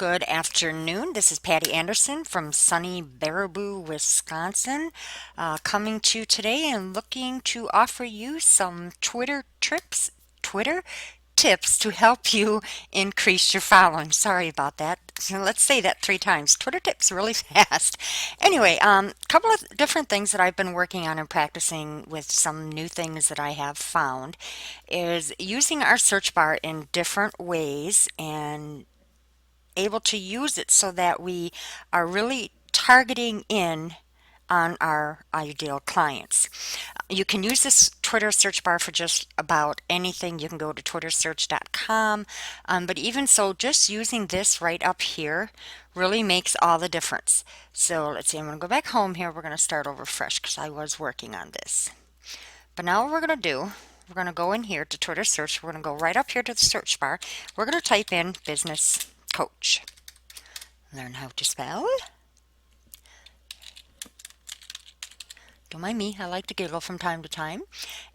Good afternoon. This is Patty Anderson from sunny Baraboo, Wisconsin, coming to you today and looking to offer you some Twitter tips to help you increase your following. Sorry about that. So let's say that 3 times. Twitter tips really fast. Anyway, couple of different things that I've been working on and practicing with some new things that I have found is using our search bar in different ways and able to use it so that we are really targeting in on our ideal clients. You can use this Twitter search bar for just about anything. You can go to twittersearch.com, but even so, just using this right up here really makes all the difference. So let's see, I'm going to go back home here. We're going to start over fresh because I was working on this. But now what we're going to do, we're going to go in here to Twitter search. We're going to go right up here to the search bar. We're going to type in business coach. Learn how to spell. Don't mind me, I like to giggle from time to time.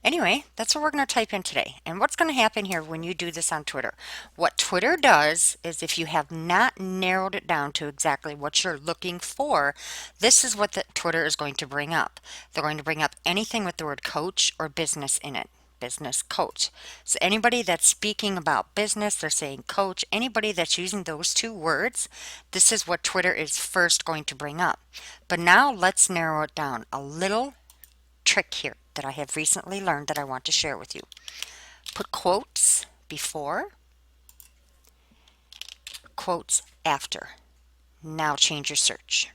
Anyway, that's what we're going to type in today. And what's going to happen here when you do this on Twitter? What Twitter does is if you have not narrowed it down to exactly what you're looking for, this is what the Twitter is going to bring up. They're going to bring up anything with the word coach or business in it. Business coach. So anybody that's speaking about business, they're saying coach, anybody that's using those 2 words, this is what Twitter is first going to bring up. But now let's narrow it down. A little trick here that I have recently learned that I want to share with you. Put quotes before, quotes after. Now change your search.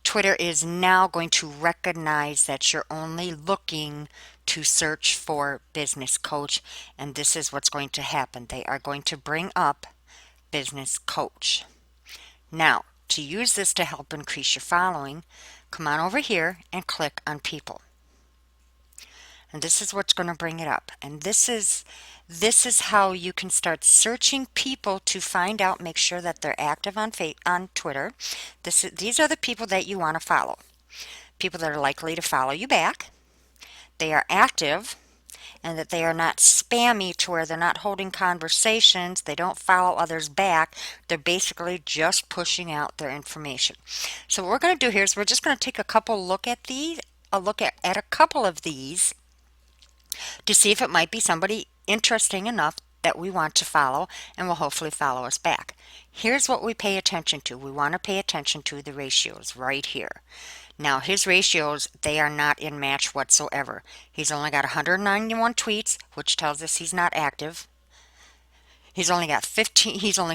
Twitter is now going to recognize that you're only looking to search for business coach, and this is what's going to happen. They are going to bring up business coach. Now, to use this to help increase your following, come on over here and click on people. And this is what's going to bring it up. And this is how you can start searching people to find out, make sure that they're active on Twitter. These are the people that you want to follow. People that are likely to follow you back. They are active, and that they are not spammy to where they're not holding conversations. They don't follow others back. They're basically just pushing out their information. So what we're going to do here is we're just going to take a look at a couple of these to see if it might be somebody interesting enough that we want to follow and will hopefully follow us back. Here's what we pay attention to. We want to pay attention to the ratios right here. Now his ratios, they are not in match whatsoever. He's only got 191 tweets, which tells us he's not active. He's only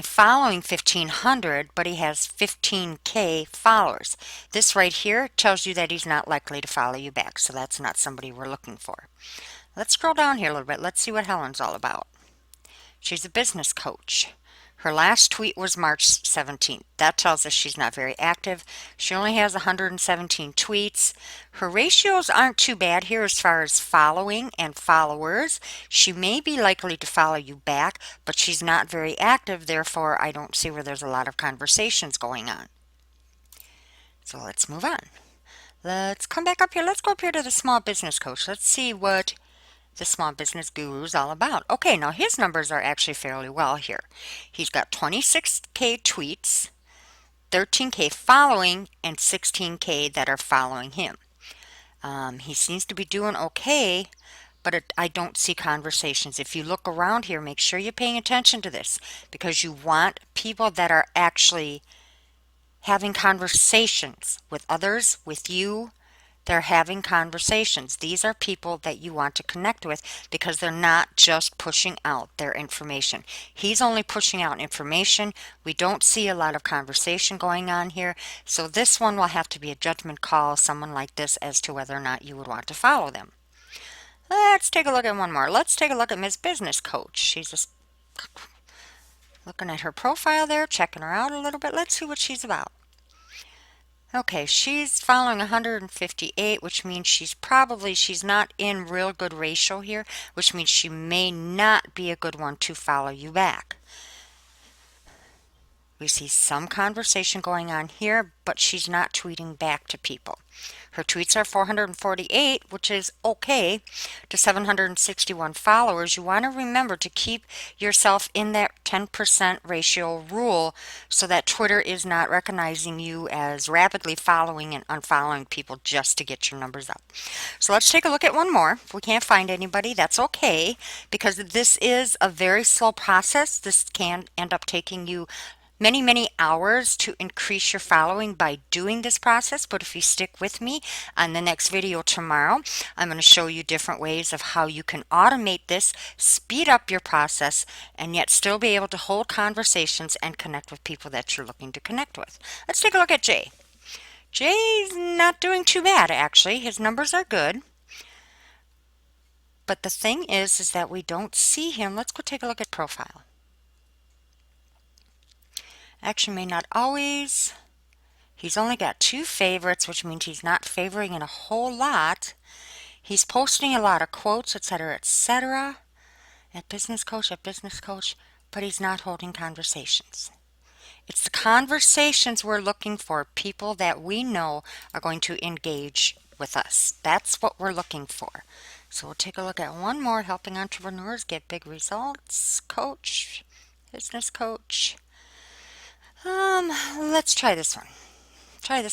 following 1,500, but he has 15K followers. This right here tells you that he's not likely to follow you back, so that's not somebody we're looking for. Let's scroll down here a little bit. Let's see what Helen's all about. She's a business coach. Her last tweet was March 17th. That tells us she's not very active. She only has 117 tweets. Her ratios aren't too bad here as far as following and followers. She may be likely to follow you back, but she's not very active. Therefore, I don't see where there's a lot of conversations going on. So let's move on. Let's come back up here. Let's go up here to the small business coach. Let's see what the small business guru is all about. Okay, now his numbers are actually fairly well here. He's got 26K tweets, 13K following, and 16K that are following him. He seems to be doing okay, but I don't see conversations. If you look around here, make sure you're paying attention to this because you want people that are actually having conversations with others, with you. They're having conversations. These are people that you want to connect with because they're not just pushing out their information. He's only pushing out information. We don't see a lot of conversation going on here. So this one will have to be a judgment call, someone like this, as to whether or not you would want to follow them. Let's take a look at one more. Let's take a look at Miss Business Coach. She's just looking at her profile there, checking her out a little bit. Let's see what she's about. Okay, she's following 158, which means she's not in real good ratio here, which means she may not be a good one to follow you back. We see some conversation going on here, but she's not tweeting back to people. Her tweets are 448, which is okay, to 761 followers. You want to remember to keep yourself in that 10% ratio rule so that Twitter is not recognizing you as rapidly following and unfollowing people just to get your numbers up. So let's take a look at one more. If we can't find anybody, that's okay, because this is a very slow process. This can end up taking you many hours to increase your following by doing this process. But if you stick with me on the next video tomorrow, I'm going to show you different ways of how you can automate this, speed up your process, and yet still be able to hold conversations and connect with people that you're looking to connect with. Let's take a look at Jay. Jay's not doing too bad, actually. His numbers are good. But the thing is that we don't see him. Let's go take a look at profile. Actually, may not always. He's only got 2 favorites, which means he's not favoring in a whole lot. He's posting a lot of quotes, etc., etc. At business coach, but he's not holding conversations. It's the conversations we're looking for, people that we know are going to engage with us. That's what we're looking for. So we'll take a look at one more, helping entrepreneurs get big results. Coach, business coach. Let's try this one.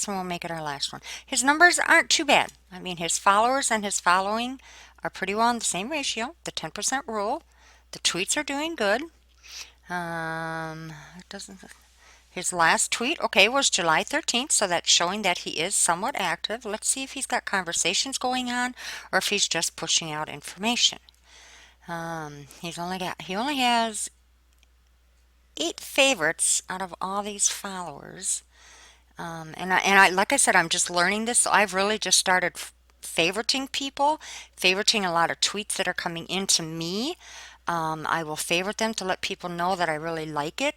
We'll make it our last one. His numbers aren't too bad. I mean, his followers and his following are pretty well in the same ratio, the 10% rule. The tweets are doing good. It doesn't. His last tweet, okay, was July 13th, so that's showing that he is somewhat active. Let's see if he's got conversations going on or if he's just pushing out information. He only has 8 favorites out of all these followers. Like I said, I'm just learning this, so I've really just started favoriting people, favoriting a lot of tweets that are coming into me. I will favorite them to let people know that I really like it.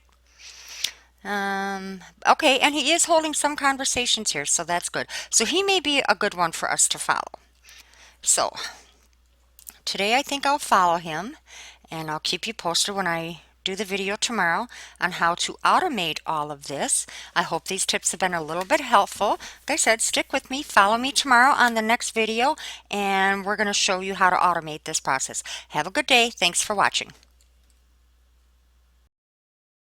Okay, and he is holding some conversations here, so that's good. So he may be a good one for us to follow. So today I think I'll follow him, and I'll keep you posted when I do the video tomorrow on how to automate all of this. I hope these tips have been a little bit helpful. Like I said, stick with me, follow me tomorrow on the next video, and we're going to show you how to automate this process. Have a good day. Thanks for watching.